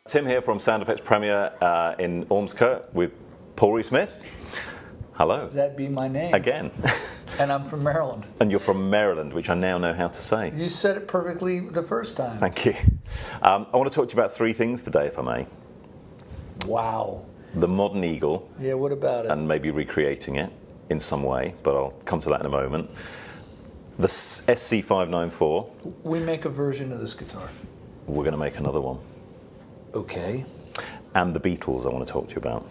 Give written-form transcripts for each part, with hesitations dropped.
Tim here from Sound Effects Premier in Ormskirk with Paul Reed-Smith. Hello. That'd be my name. Again. And I'm from Maryland. And you're from Maryland, which I now know how to say. You said it perfectly the first time. Thank you. I want to talk to you about three things today, if I may. Wow. The modern Eagle. Yeah, what about it? And maybe recreating it in some way, but I'll come to that in a moment. The SC594. We make a version of this guitar. We're going to make another one. Okay. And the Beatles I want to talk to you about.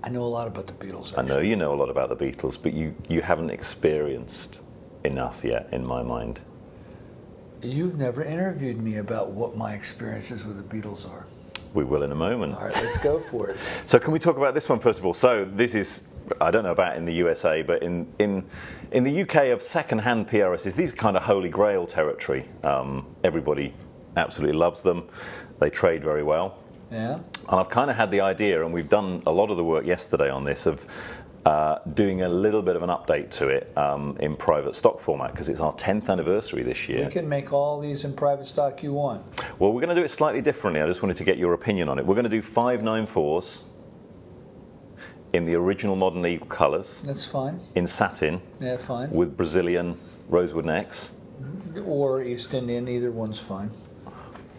I know a lot about the Beatles, actually. I know you know a lot about the Beatles, but you haven't experienced enough yet, in my mind. You've never interviewed me about what my experiences with the Beatles are. We will in a moment. All right, let's go for it. So can we talk about this one first of all? So this is, I don't know about in the USA, but in the UK of second-hand PRSs, these are kind of holy grail territory. Everybody absolutely loves them. They trade very well. Yeah. And I've kind of had the idea, and we've done a lot of the work yesterday on this, of doing a little bit of an update to it in private stock format, because it's our 10th anniversary this year. We can make all these in private stock you want. Well, we're going to do it slightly differently. I just wanted to get your opinion on it. We're going to do 594s in the original Modern Eagle colours. That's fine. In satin. Yeah, fine. With Brazilian rosewood necks. Or East Indian, either one's fine.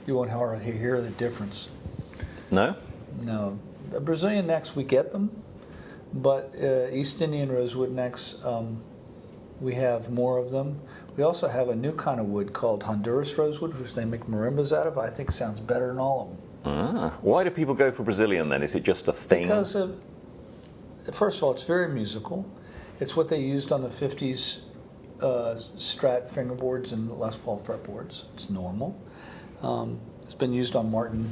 You won't hardly hear the difference. No? No. The Brazilian necks, we get them, but East Indian rosewood necks, we have more of them. We also have a new kind of wood called Honduras rosewood, which they make marimbas out of. I think sounds better than all of them. Ah. Why do people go for Brazilian then? Is it just a thing? Because, first of all, it's very musical. It's what they used on the 50s Strat fingerboards and Les Paul fretboards. It's normal. It's been used on Martin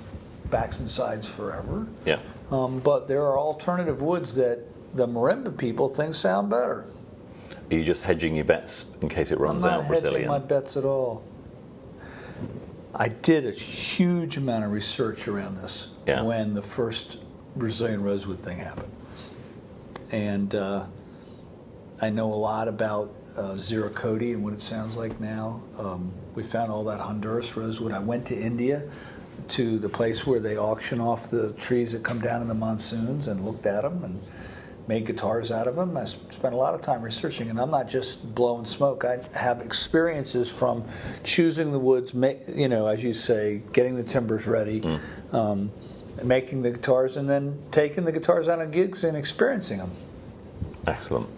backs and sides forever. Yeah. But there are alternative woods that the marimba people think sound better. Are you just hedging your bets in case it runs out Brazilian? I'm not hedging my bets at all. I did a huge amount of research around this when the first Brazilian rosewood thing happened. And I know a lot about Zero Cody and what it sounds like now. We found all that Honduras rosewood. I went to India to the place where they auction off the trees that come down in the monsoons and looked at them and made guitars out of them. I spent a lot of time researching, and I'm not just blowing smoke. I have experiences from choosing the woods, as you say, getting the timbers ready, making the guitars, and then taking the guitars out on gigs and experiencing them. Excellent.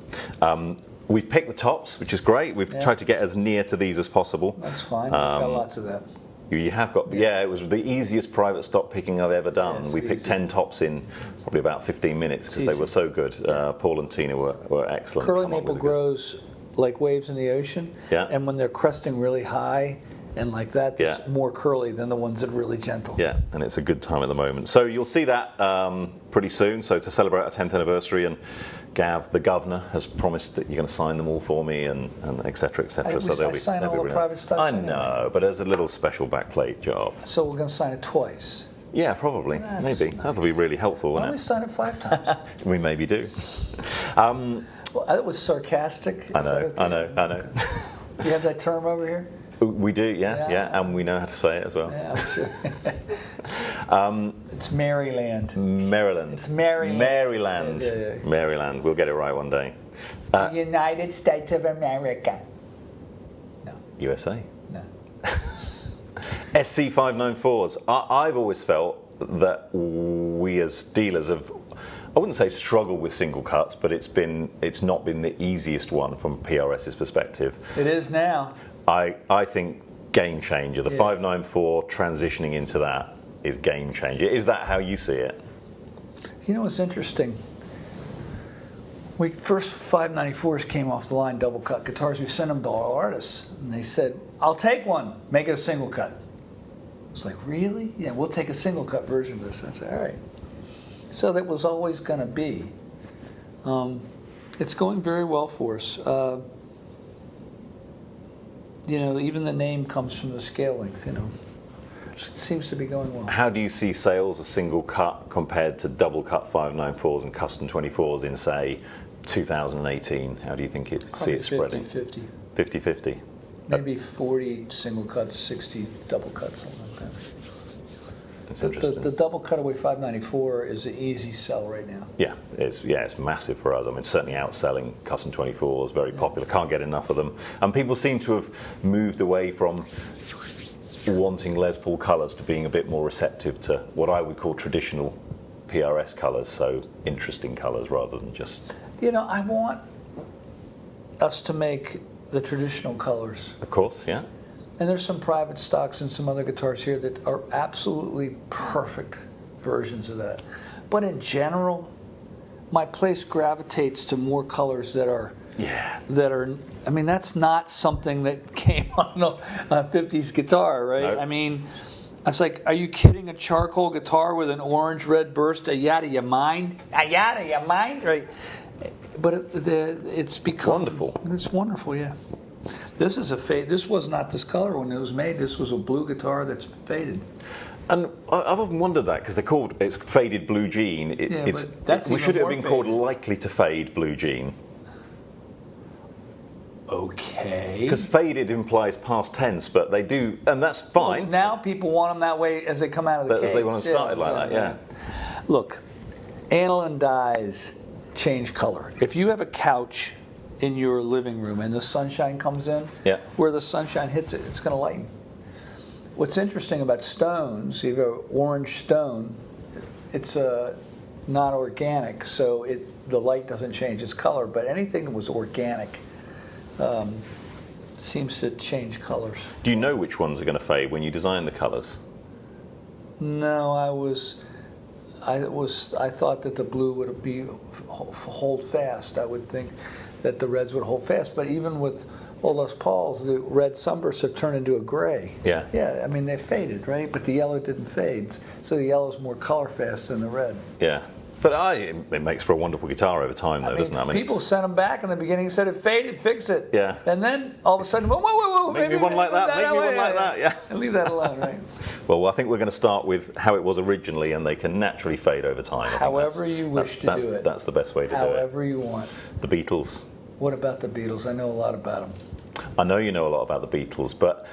We've picked the tops, which is great. We've tried to get as near to these as possible. That's fine. Got lots of that. You have got, it was the easiest private stock picking I've ever done. Yes, we picked 10 tops in probably about 15 minutes because they were so good. Paul and Tina were excellent. Curly maple grows like waves in the ocean, and when they're cresting really high and like that, it's more curly than the ones that are really gentle. Yeah, and it's a good time at the moment. So you'll see that pretty soon. So to celebrate our 10th anniversary, and Gav, the governor, has promised that you're going to sign them all for me, and et cetera, et cetera. I sign all the private stuff. I know, but there's a little special backplate job. So we're going to sign it twice. Yeah, probably. Maybe. Nice. That'll be really helpful, wouldn't it? Why don't we sign it 5 times? We maybe do. Well, that was sarcastic. I know, okay? I know. You have that term over here? We do, yeah, and we know how to say it as well. Yeah, I'm sure. It's Maryland. Maryland. It's Maryland. Maryland. Yeah. Maryland. We'll get it right one day. The United States of America. No. USA. No. SC594s. I've always felt that we as dealers have, I wouldn't say struggled with single cuts, but it's not been the easiest one from PRS's perspective. It is now. I think game changer. The 594 transitioning into that is game changer. Is that how you see it? You know what's interesting? We first 594s came off the line, double cut guitars. We sent them to all artists, and they said, "I'll take one. Make it a single cut." It's like, really? Yeah, we'll take a single cut version of this. I said, all right. So that was always going to be. It's going very well for us. Even the name comes from the scale length, It seems to be going well. How do you see sales of single cut compared to double cut 594s and custom 24s in, say, 2018? How do you think see it spreading? 50-50. 50-50. Maybe 40 single cuts, 60 double cuts, something like that. It's interesting. The double cutaway 594 is an easy sell right now. Yeah, it's massive for us. I mean, certainly outselling custom 24s, very popular. Can't get enough of them. And people seem to have moved away from wanting Les Paul colours to being a bit more receptive to what I would call traditional PRS colours, so interesting colours rather than just... I want us to make the traditional colours. Of course, yeah. And there's some private stocks and some other guitars here that are absolutely perfect versions of that. But in general, my place gravitates to more colors that are... I mean, that's not something that came on a 50s guitar, right? Nope. I mean, I was like, are you kidding? A charcoal guitar with an orange-red burst? Yada, you mind? Yada, you mind? Right? But it's become... Wonderful. It's wonderful, yeah. This is a fade. This was not this color when it was made. This was a blue guitar that's faded. And I've often wondered that because it's faded blue jean. Should it have been called likely to fade blue jean? Okay. Because faded implies past tense, but they do, and that's fine. Well, now people want them that way as they come out of the case. They want them started like that, yeah. Look, aniline dyes change color. If you have a couch in your living room and the sunshine comes in, where the sunshine hits it, it's going to lighten. What's interesting about stones, you have orange stone, it's not organic, so the light doesn't change its color, but anything that was organic seems to change colors. Do you know which ones are going to fade when you design the colors? No, I thought that the blue would be hold fast. I would think that the reds would hold fast, but even with old Les Pauls, the red sunbursts have turned into a gray. Yeah. Yeah, I mean, they faded, right? But the yellow didn't fade, so the yellow's more color fast than the red. Yeah. But it makes for a wonderful guitar over time, though, doesn't it? I mean, people sent them back in the beginning and said it faded, fix it. Yeah. And then all of a sudden, whoa, make me one like that, make me one like that, yeah. And leave that alone, right? Well, I think we're going to start with how it was originally, and they can naturally fade over time. However you wish to do it. That's the best way to do it. However you want. The Beatles. What about the Beatles? I know a lot about them. I know you know a lot about the Beatles, but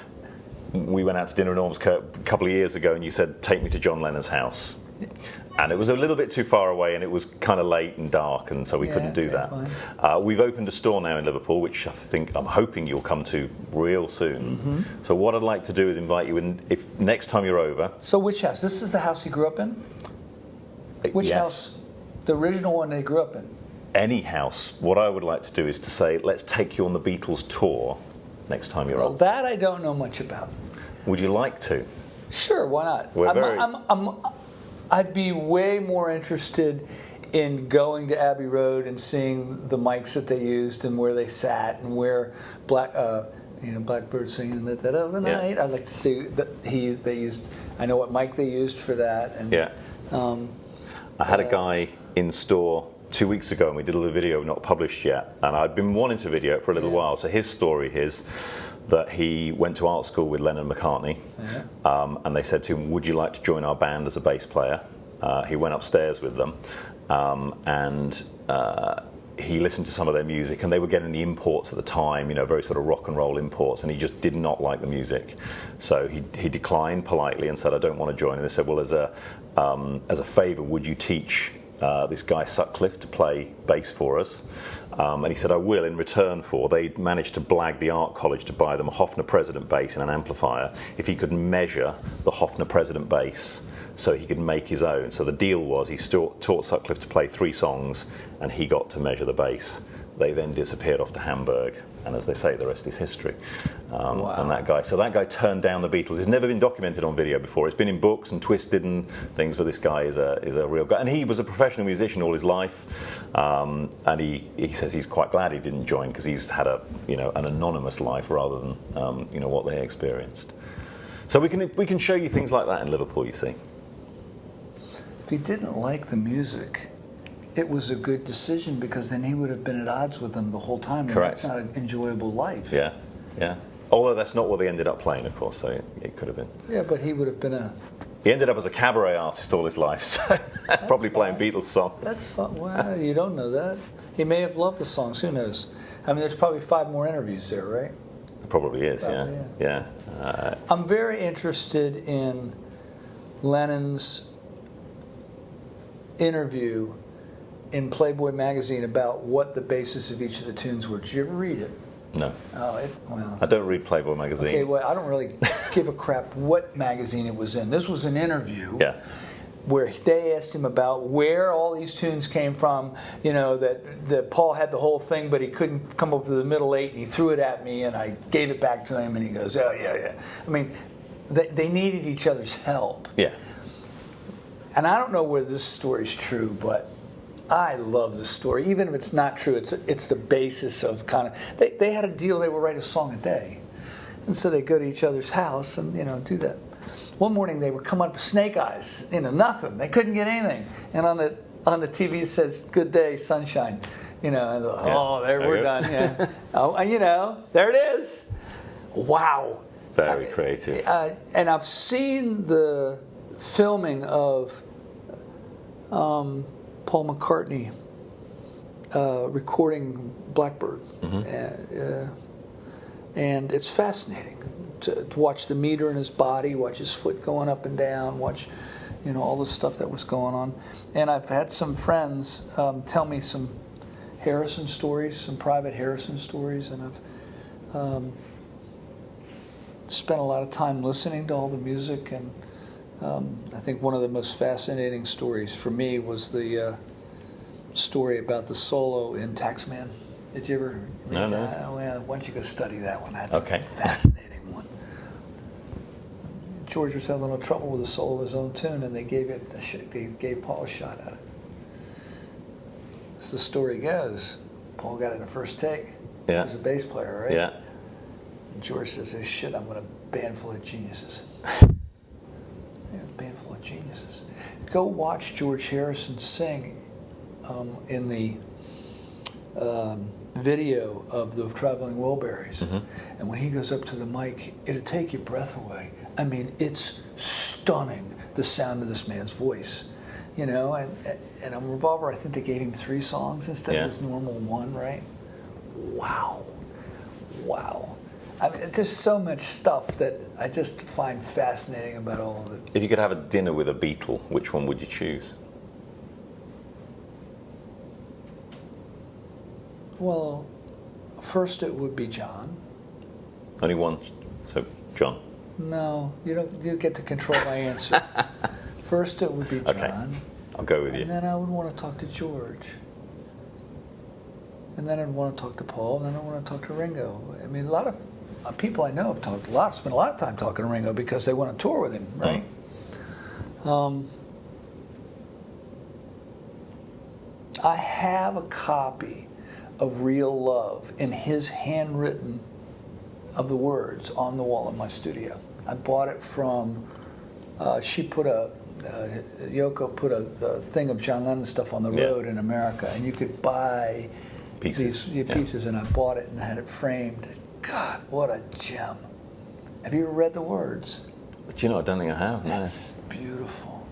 we went out to dinner in Ormskirk a couple of years ago, and you said, take me to John Lennon's house. And it was a little bit too far away, and it was kind of late and dark, and so we couldn't do that. We've opened a store now in Liverpool, which I'm hoping you'll come to real soon. Mm-hmm. So what I'd like to do is invite you in, if next time you're over. So which house? This is the house he grew up in? Which house? The original one they grew up in? Any house. What I would like to do is to say, let's take you on the Beatles tour next time you're over. That I don't know much about. Would you like to? Sure, why not? I'd be way more interested in going to Abbey Road and seeing the mics that they used and where they sat and where Blackbird singing that other night. I'd like to see that they used. I know what mic they used for that. And, I had a guy in store 2 weeks ago, and we did a little video not published yet, and I'd been wanting to video it for a little while. So his story is that he went to art school with Lennon and McCartney, and they said to him, would you like to join our band as a bass player? He went upstairs with them, and he listened to some of their music, and they were getting the imports at the time, very sort of rock and roll imports, and he just did not like the music. So he declined politely and said, I don't want to join. And they said, well, as a favour, would you teach this guy Sutcliffe to play bass for us? And he said, I will, in return for, they managed to blag the art college to buy them a Hofner President bass and an amplifier if he could measure the Hofner President bass so he could make his own. So the deal was he taught Sutcliffe to play 3 songs, and he got to measure the bass. They then disappeared off to Hamburg, and as they say, the rest is history. And that guy turned down the Beatles. It's never been documented on video before. It's been in books and twisted and things, but this guy is a real guy. And he was a professional musician all his life, and he says he's quite glad he didn't join because he's had an anonymous life rather than what they experienced. So we can show you things like that in Liverpool, you see. If he didn't like the music, it was a good decision because then he would have been at odds with them the whole time. Correct. And that's not an enjoyable life. Yeah. Although that's not what they ended up playing, of course, so it could have been. Yeah, but he would have been He ended up as a cabaret artist all his life, so probably playing Beatles songs. That's fun. Wow, you don't know that. He may have loved the songs, who knows? I mean, there's probably 5 more interviews there, right? Probably is, Probably, yeah. I'm very interested in Lennon's interview in Playboy magazine about what the basis of each of the tunes were. Did you ever read it? No. Oh, I don't read Playboy magazine. Okay, well, I don't really give a crap what magazine it was in. This was an interview. Yeah. Where they asked him about where all these tunes came from, you know, that Paul had the whole thing, but he couldn't come up with the middle 8, and he threw it at me, and I gave it back to him, and he goes, oh, yeah. I mean, they needed each other's help. Yeah. And I don't know whether this story's true, but I love the story. Even if it's not true, it's the basis of kind of, they had a deal, they would write a song a day. And so they go to each other's house and, you know, do that. One morning they were coming up with Snake Eyes, you know, nothing. They couldn't get anything. And on the TV it says, "Good day, sunshine." You know, and we're done. Yeah. Oh, and you know, there it is. Wow. Very creative. And I've seen the filming of Paul McCartney recording Blackbird, and it's fascinating. To watch the meter in his body, watch his foot going up and down, watch, you know, all the stuff that was going on. And I've had some friends tell me some Harrison stories, some private Harrison stories, and I've spent a lot of time listening to all the music. And I think one of the most fascinating stories for me was the story about the solo in Taxman. Did you ever read that? Well, why don't you go study that one? That's okay. A fascinating one. George was having a little trouble with the solo of his own tune, and they gave Paul a shot at it. As the story goes, Paul got it in the first take. Yeah. He was a bass player, right? Yeah. And George says, "Oh shit, I'm in a band full of geniuses." A band full of geniuses. Go watch George Harrison sing in the video of the Traveling Wilburys, and when he goes up to the mic, it'll take your breath away. I mean, it's stunning, the sound of this man's voice, you know. And on Revolver, I think they gave him 3 songs instead of his normal 1, right? Wow. I mean, there's so much stuff that I just find fascinating about all of it. If you could have a dinner with a Beatle, which one would you choose? Well, first it would be John. Only one, so John. No, you get to control my answer. First it would be John. Okay, I'll go with you. And then I would want to talk to George. And then I'd want to talk to Paul, and then I want to talk to Ringo. I mean, a lot of people I know have talked spent a lot of time talking to Ringo because they want to tour with him, right? I have a copy of Real Love in his handwritten of the words on the wall in my studio. I bought it from, Yoko put a thing of John Lennon stuff on the road in America, and you could buy these pieces, and I bought it and I had it framed. God, what a gem. Have you ever read the words? But you know, I don't think I have. That's beautiful.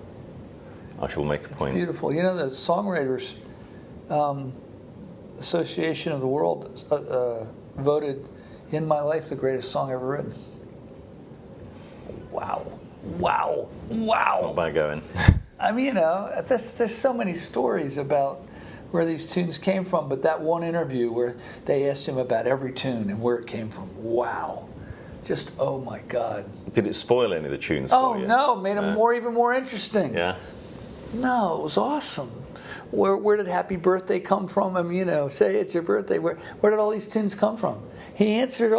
I shall make a point. It's beautiful. You know, the Songwriters Association of the World voted "In My Life" the greatest song ever written. Wow. Not bad going. I mean, you know, there's so many stories about where these tunes came from, but that one interview where they asked him about every tune and where it came from, wow. Just, oh my God. Did it spoil any of the tunes for you? Oh no, made them even more interesting. Yeah. No, it was awesome. Where did Happy Birthday come from? I mean, you know, say it's your birthday. Where did all these tunes come from? He answered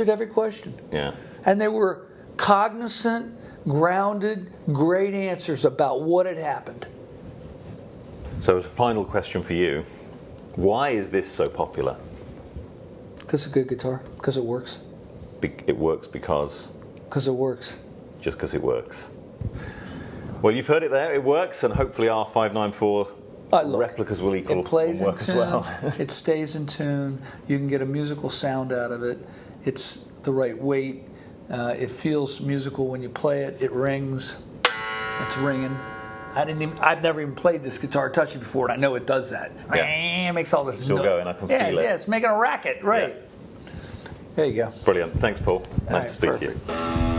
every question. Yeah. And they were cognizant, grounded, great answers about what had happened. So, final question for you. Why is this so popular? Because it's a good guitar. Because it works. It works because? Because it works. Just because it works. Well, you've heard it there. It works, and hopefully our 594 replicas will equal it plays work in as tune, well. It stays in tune. You can get a musical sound out of it. It's the right weight. It feels musical when you play it. It rings. It's ringing. I've never even played this guitar touching before, and I know it does that. Yeah. It makes all this Still going. I can feel it. Yeah, it's making a racket, right? There you go. Brilliant. Thanks, Paul. Nice All right, to speak to you. perfect.